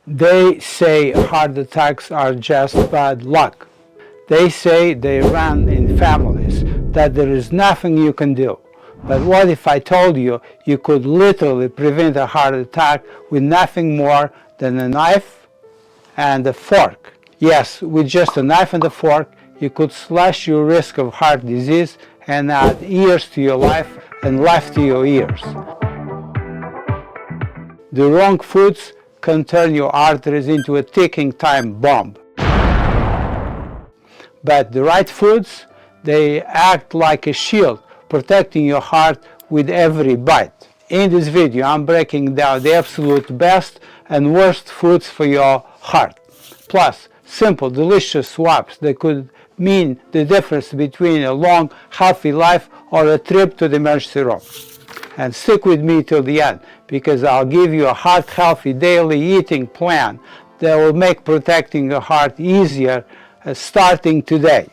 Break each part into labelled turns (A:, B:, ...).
A: They say heart attacks are just bad luck. They say they run in families, that there is nothing you can do. But what if I told you you could literally prevent a heart attack with nothing more than a knife and a fork? Yes, with just a knife and a fork, you could slash your risk of heart disease and add years to your life and life to your years. The wrong foods can turn your arteries into a ticking time bomb. But the right foods, they act like a shield, protecting your heart with every bite. In this video, I'm breaking down the absolute best and worst foods for your heart. Plus, simple, delicious swaps that could mean the difference between a long, healthy life or a trip to the emergency room. And stick with me till the end, because I'll give you a heart-healthy daily eating plan that will make protecting your heart easier starting today.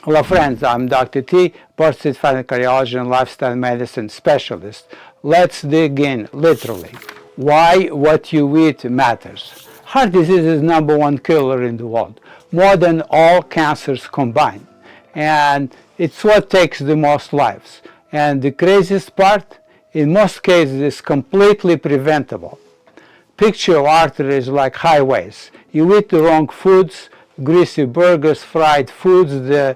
A: Hello friends, I'm Dr. T, board-certified cardiology and lifestyle medicine specialist. Let's dig in, literally. Why what you eat matters. Heart disease is #1 killer in the world, more than all cancers combined. And it's what takes the most lives. And the craziest part, in most cases, it's completely preventable. Picture your arteries like highways. You eat the wrong foods, greasy burgers, fried foods, the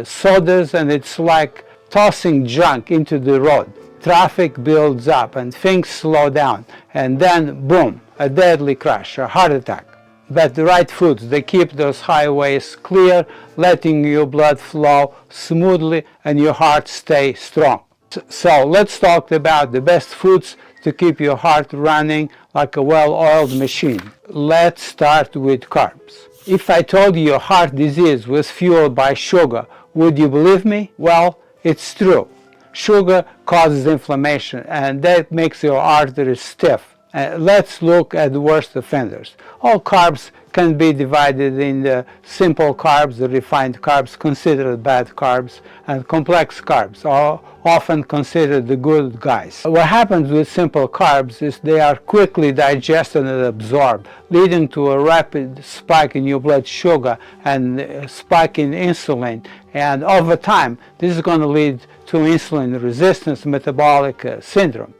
A: sodas, and it's like tossing junk into the road. Traffic builds up and things slow down, and then boom, a deadly crash, a heart attack. But the right foods, they keep those highways clear, letting your blood flow smoothly and your heart stay strong. So let's talk about the best foods to keep your heart running like a well-oiled machine. Let's start with carbs. If I told you your heart disease was fueled by sugar, would you believe me? Well, it's true. Sugar causes inflammation, and that makes your arteries stiff. Let's look at the worst offenders. All carbs can be divided in the simple carbs, the refined carbs, considered bad carbs, and complex carbs, are often considered the good guys. What happens with simple carbs is they are quickly digested and absorbed, leading to a rapid spike in your blood sugar and a spike in insulin. And over time, this is going to lead to insulin resistance metabolic syndrome.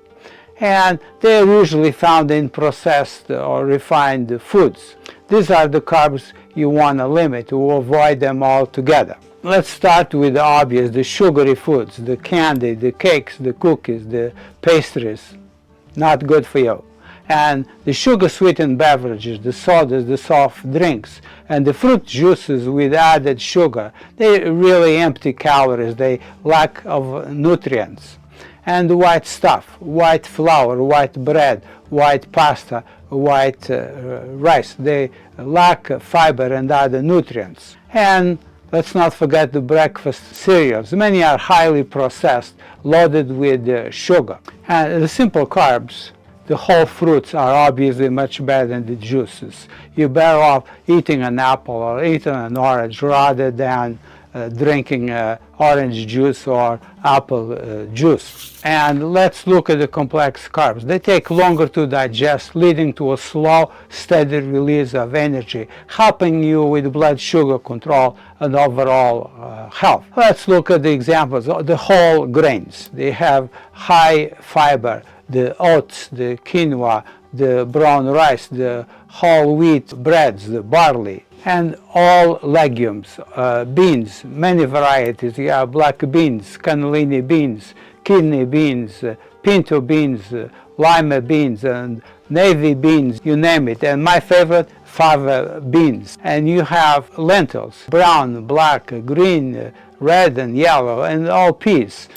A: And they are usually found in processed or refined foods. These are the carbs you want to limit to avoid them altogether. Let's start with the obvious, the sugary foods, the candy, the cakes, the cookies, the pastries. Not good for you. And the sugar-sweetened beverages, the sodas, the soft drinks, and the fruit juices with added sugar. They're really empty calories, they lack of nutrients. And the white stuff, white flour, white bread, white pasta, white rice, they lack fiber and other nutrients. And let's not forget the breakfast cereals. Many are highly processed, loaded with sugar. And the simple carbs, the whole fruits are obviously much better than the juices. You're better off eating an apple or eating an orange rather than drinking orange juice or apple juice. And let's look at the complex carbs. They take longer to digest, leading to a slow, steady release of energy, helping you with blood sugar control and overall health. Let's look at the examples. The whole grains. They have high fiber. The oats, the quinoa, the brown rice, the whole wheat breads, the barley, and all legumes, beans, many varieties. You have black beans, cannellini beans, kidney beans, pinto beans, lima beans, and navy beans, you name it. And my favorite, fava beans. And you have lentils, brown, black, green, red, and yellow, and all peas.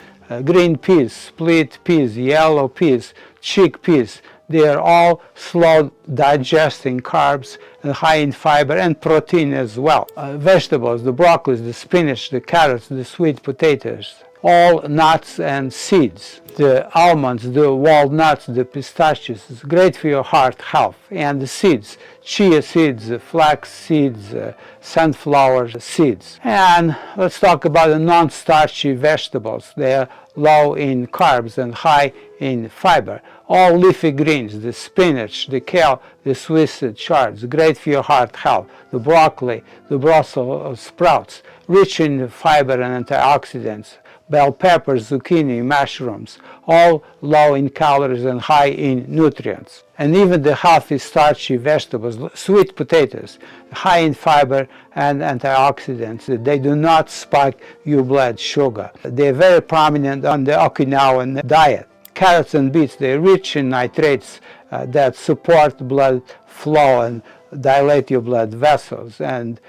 A: Green peas, split peas, yellow peas, chickpeas. They are all slow digesting carbs and high in fiber and protein as well. Vegetables, the broccoli, the spinach, the carrots, the sweet potatoes, all nuts and seeds. The almonds, the walnuts, the pistachios is great for your heart health. And the seeds, chia seeds, flax seeds, sunflower seeds. And let's talk about the non-starchy vegetables. They are low in carbs and high in fiber. All leafy greens, the spinach, the kale, the Swiss chard, great for your heart health. The broccoli, the Brussels sprouts, rich in fiber and antioxidants. Bell peppers, zucchini, mushrooms, all low in calories and high in nutrients. And even the healthy starchy vegetables, sweet potatoes, high in fiber and antioxidants. They do not spike your blood sugar. They're very prominent on the Okinawan diet. Carrots and beets, they're rich in nitrates that support blood flow and dilate your blood vessels. And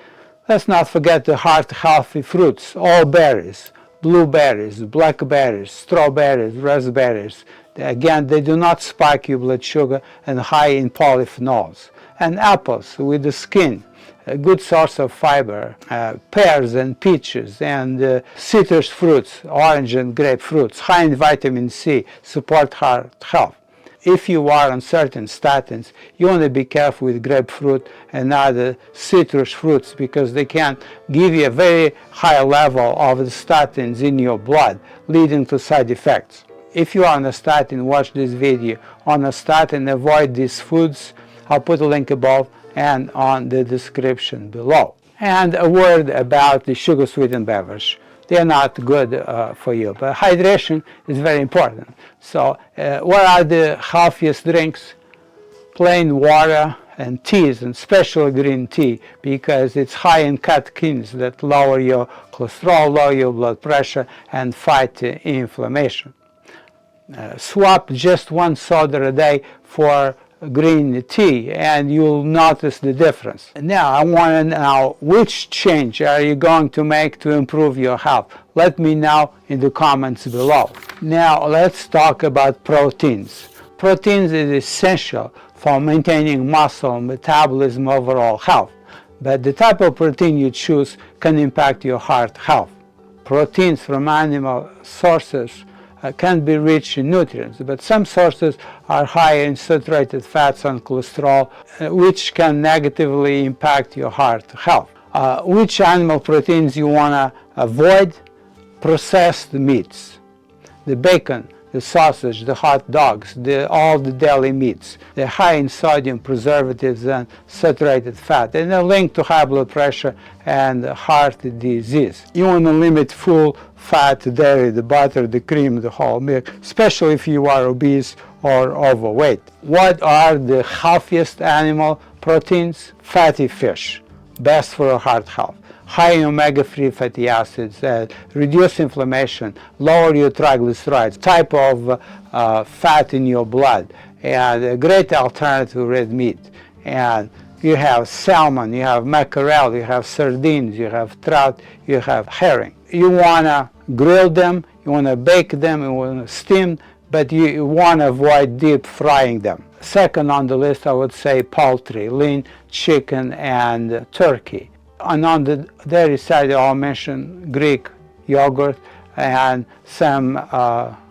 A: let's not forget the heart healthy fruits, all berries, blueberries, blackberries, strawberries, raspberries. Again, they do not spike your blood sugar and high in polyphenols. And apples with the skin, a good source of fiber. Pears and peaches and citrus fruits, orange and grapefruits, high in vitamin C, support heart health. If you are on certain statins, you want to be careful with grapefruit and other citrus fruits because they can give you a very high level of the statins in your blood, leading to side effects. If you are on a statin, watch this video. On a statin, avoid these foods. I'll put a link above and on the description below. And a word about the sugar-sweetened beverage. They're not good for you, but hydration is very important. So what are the healthiest drinks? Plain water and teas, and especially green tea, because it's high in catechins that lower your cholesterol, lower your blood pressure, and fight inflammation. Swap just one soda a day for green tea and you'll notice the difference. Now I want to know, which change are you going to make to improve your health? Let me know in the comments below. Now let's talk about proteins. Proteins is essential for maintaining muscle, metabolism, overall health, but the type of protein you choose can impact your heart health. Proteins from animal sources can be rich in nutrients, but some sources are high in saturated fats and cholesterol, which can negatively impact your heart health. Which animal proteins you want to avoid? Processed meats, the bacon, the sausage, the hot dogs, all the deli meats. They're high in sodium, preservatives, and saturated fat, and they're linked to high blood pressure and heart disease. You want to limit full fat dairy, the butter, the cream, the whole milk, especially if you are obese or overweight. What are the healthiest animal proteins? Fatty fish, best for heart health. High in omega-3 fatty acids, reduce inflammation, lower your triglycerides, type of fat in your blood, and a great alternative to red meat. And you have salmon, you have mackerel, you have sardines, you have trout, you have herring. You want to grill them, you want to bake them, you want to steam, but you want to avoid deep frying them. Second on the list, I would say poultry, lean chicken and turkey. And on the dairy side, I'll mention Greek yogurt and some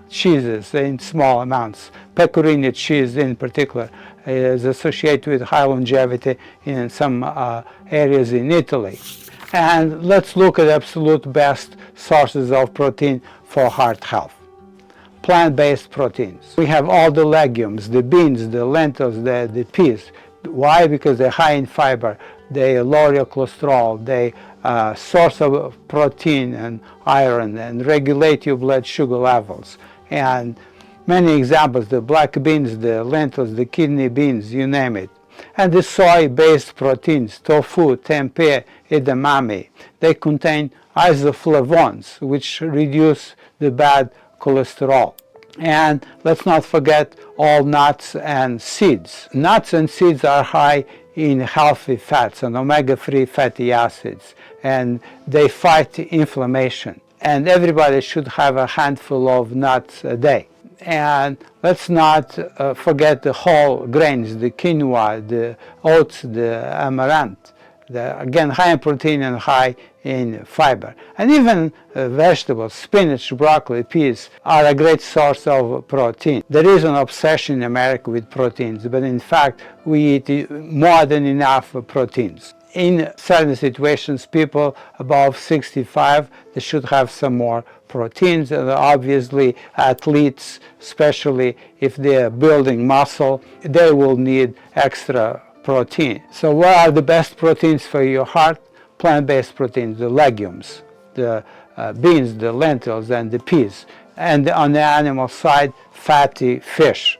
A: cheeses in small amounts. Pecorino cheese in particular is associated with high longevity in some areas in Italy. And let's look at absolute best sources of protein for heart health. Plant-based proteins. We have all the legumes, the beans, the lentils, the peas. Why? Because they're high in fiber. They lower your cholesterol, they source of protein and iron, and regulate your blood sugar levels. And many examples, the black beans, the lentils, the kidney beans, you name it. And the soy-based proteins, tofu, tempeh, edamame, they contain isoflavones, which reduce the bad cholesterol. And let's not forget all nuts and seeds. Nuts and seeds are high in healthy fats and omega-3 fatty acids, and they fight inflammation. And everybody should have a handful of nuts a day. And let's not forget the whole grains, the quinoa, the oats, the amaranth. Again, high in protein and high in fiber. And even vegetables, spinach, broccoli, peas are a great source of protein. There is an obsession in America with proteins, but in fact we eat more than enough proteins. In certain situations, people above 65, they should have some more proteins. And obviously, athletes, especially if they're building muscle, they will need extra protein. So what are the best proteins for your heart? Plant-based proteins, the legumes, the beans, the lentils, and the peas. And on the animal side, fatty fish.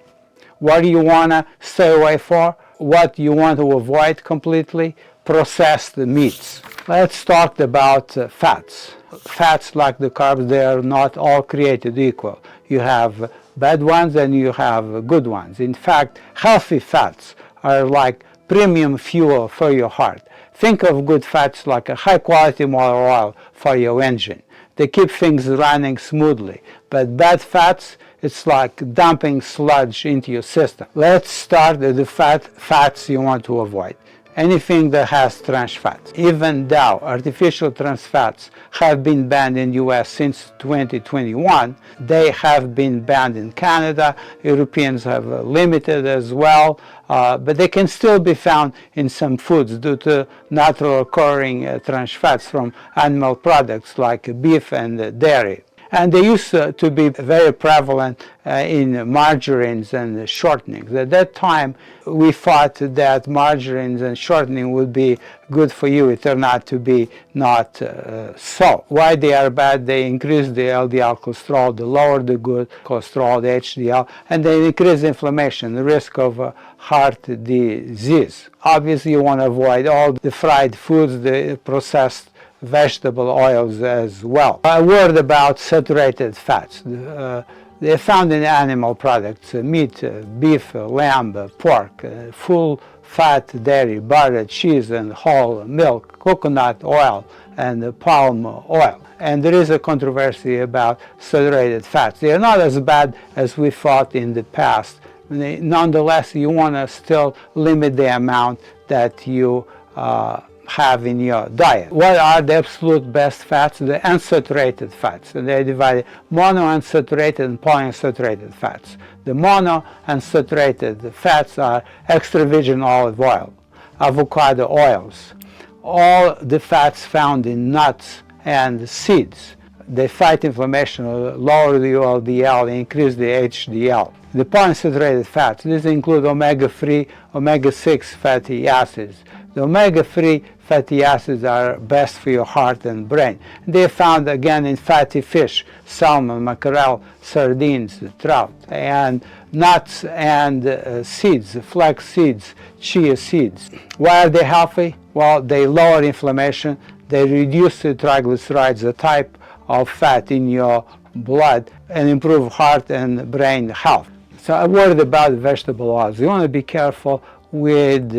A: What do you want to stay away for? What you want to avoid completely? Processed meats. Let's talk about fats. Fats, like the carbs, they are not all created equal. You have bad ones and you have good ones. In fact, healthy fats are like premium fuel for your heart. Think of good fats like a high-quality motor oil for your engine. They keep things running smoothly. But bad fats, it's like dumping sludge into your system. Let's start with the fats you want to avoid. Anything that has trans fats. Even though artificial trans fats have been banned in the US since 2021, they have been banned in Canada. Europeans have limited as well, but they can still be found in some foods due to natural occurring trans fats from animal products like beef and dairy. And they used to be very prevalent in margarines and shortenings. At that time, we thought that margarines and shortening would be good for you. It turned out to be not so. Why they are bad? They increase the LDL cholesterol, they lower the good cholesterol, the HDL, and they increase inflammation, the risk of heart disease. Obviously, you want to avoid all the fried foods, the processed vegetable oils as well. A word about saturated fats. They're found in animal products, meat, beef, lamb, pork, full fat dairy, butter, cheese, and whole milk, coconut oil, and palm oil. And there is a controversy about saturated fats. They are not as bad as we thought in the past. Nonetheless, you want to still limit the amount that you have in your diet. What are the absolute best fats? The unsaturated fats. And they divide monounsaturated and polyunsaturated fats. The monounsaturated fats are extra virgin olive oil, avocado oils, all the fats found in nuts and seeds. They fight inflammation, lower the LDL, increase the HDL. The polyunsaturated fats, these include omega-3, omega-6 fatty acids. The omega-3 fatty acids are best for your heart and brain. They are found again in fatty fish, salmon, mackerel, sardines, trout, and nuts and seeds, flax seeds, chia seeds. Why are they healthy? Well, they lower inflammation, they reduce the triglycerides, the type of fat in your blood, and improve heart and brain health. So a word about vegetable oils. You want to be careful with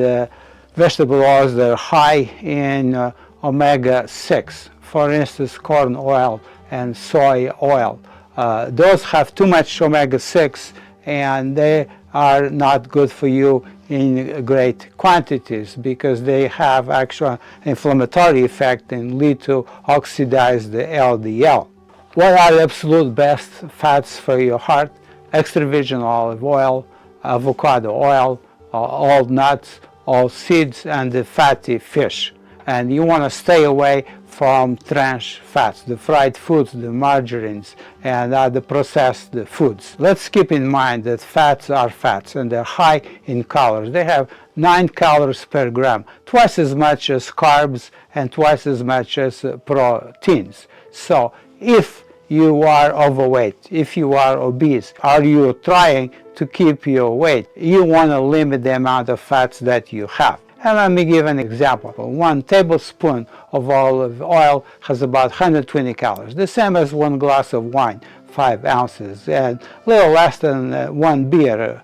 A: vegetable oils that are high in omega-6. For instance, corn oil and soy oil. Those have too much omega-6 and they are not good for you in great quantities because they have actual inflammatory effect and lead to oxidize the LDL. What are the absolute best fats for your heart? Extra virgin olive oil, avocado oil, all nuts, all seeds, and the fatty fish. And you want to stay away from trans fats, the fried foods, the margarines, and the processed foods. Let's keep in mind that fats are fats and they're high in calories. They have 9 calories per gram, twice as much as carbs and twice as much as proteins. So if you are overweight, if you are obese, are you trying to keep your weight, you want to limit the amount of fats that you have. And let me give an example. 1 tablespoon of olive oil has about 120 calories, the same as 1 glass of wine, 5 ounces, and a little less than 1 beer.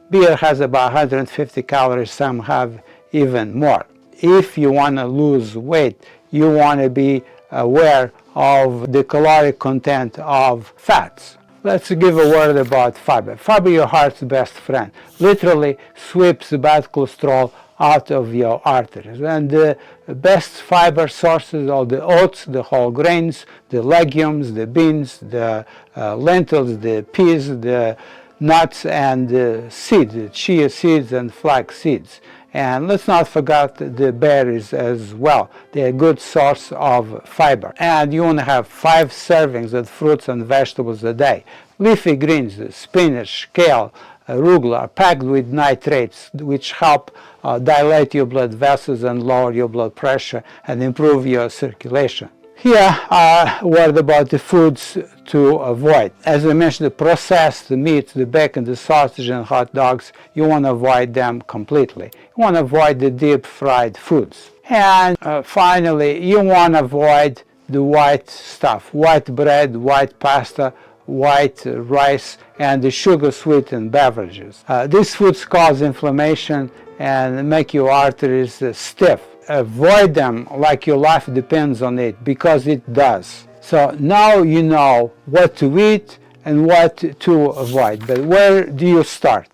A: Beer has about 150 calories, some have even more. If you want to lose weight, you want to be aware of the caloric content of fats. Let's give a word about fiber. Fiber, your heart's best friend, literally sweeps bad cholesterol out of your arteries. And the best fiber sources are the oats, the whole grains, the legumes, the beans, the lentils, the peas, the nuts, and the seeds, the chia seeds and flax seeds. And let's not forget the berries as well. They're a good source of fiber. And you want to have 5 servings of fruits and vegetables a day. Leafy greens, spinach, kale, arugula are packed with nitrates which help dilate your blood vessels and lower your blood pressure and improve your circulation. Here are word about the foods to avoid. As I mentioned, the processed meats, the bacon, the sausage and hot dogs, you want to avoid them completely. You want to avoid the deep fried foods. And finally, you want to avoid the white stuff, white bread, white pasta, white rice, and the sugar-sweetened beverages. These foods cause inflammation and make your arteries stiff. Avoid them like your life depends on it, because it does. So now you know what to eat and what to avoid. But where do you start?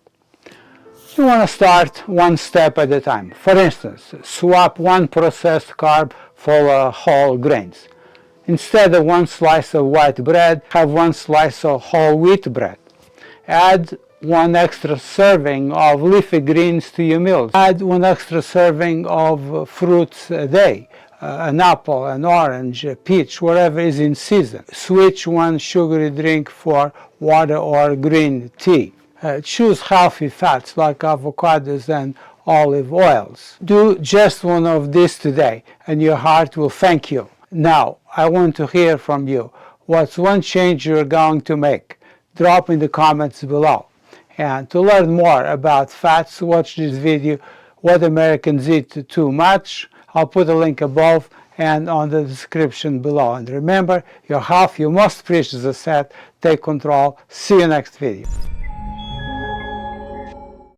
A: You want to start one step at a time. For instance, swap one processed carb for whole grains. Instead of one slice of white bread, have one slice of whole wheat bread. Add one extra serving of leafy greens to your meals. Add one extra serving of fruits a day, an apple, an orange, a peach, whatever is in season. Switch one sugary drink for water or green tea. Choose healthy fats like avocados and olive oils. Do just one of these today and your heart will thank you. Now, I want to hear from you. What's one change you're going to make? Drop in the comments below. And to learn more about fats, watch this video, What Americans Eat Too Much. I'll put a link above and on the description below. And remember, your health, your most precious asset. Take control. See you next video.